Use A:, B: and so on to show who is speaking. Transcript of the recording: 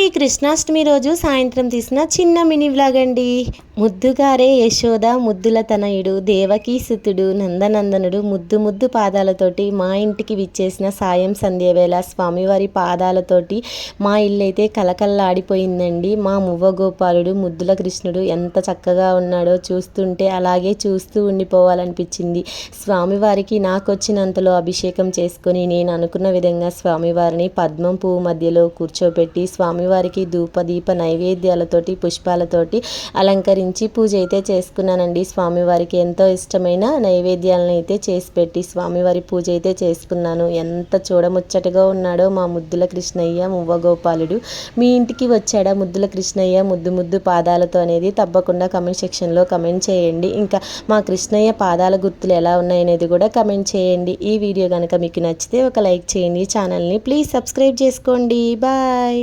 A: ఇదండి కృష్ణాష్టమి రోజు సాయంత్రం తీసిన చిన్న మినీ వ్లాగ్ అండి. ముద్దుగారే యశోద ముద్దుల తనయుడు దేవకీ సుతుడు నందనందనుడు ముద్దు ముద్దు పాదాలతోటి మా ఇంటికి విచ్చేసిన సాయం సంధ్యవేళ స్వామివారి పాదాలతోటి మా ఇల్లు అయితే కలకల్లాడిపోయిందండి. మా మువ్వ గోపాలుడు ముద్దుల కృష్ణుడు ఎంత చక్కగా ఉన్నాడో చూస్తుంటే అలాగే చూస్తూ ఉండిపోవాలనిపించింది. స్వామివారికి నాకొచ్చినంతలో అభిషేకం చేసుకొని నేను అనుకున్న విధంగా స్వామివారిని పద్మం పువ్వు మధ్యలో కూర్చోబెట్టి స్వామివారికి ధూపదీప నైవేద్యాలతోటి పుష్పాలతోటి అలంకరించి పూజ అయితే చేసుకున్నానండి. స్వామివారికి ఎంతో ఇష్టమైన నైవేద్యాలను అయితే చేసి పెట్టి స్వామివారి పూజ అయితే చేసుకున్నాను. ఎంత చూడముచ్చటగా ఉన్నాడో మా ముద్దుల కృష్ణయ్య మువ్వ గోపాలుడు. మీ ఇంటికి వచ్చాడా ముద్దుల కృష్ణయ్య ముద్దు ముద్దు పాదాలతో అనేది తప్పకుండా కమెంట్ సెక్షన్లో కమెంట్ చేయండి. ఇంకా మా కృష్ణయ్య పాదాల గుర్తులు ఎలా ఉన్నాయనేది కూడా కమెంట్ చేయండి. ఈ వీడియో కనుక మీకు నచ్చితే ఒక లైక్ చేయండి. ఛానల్ని ప్లీజ్ సబ్స్క్రైబ్ చేసుకోండి. బాయ్.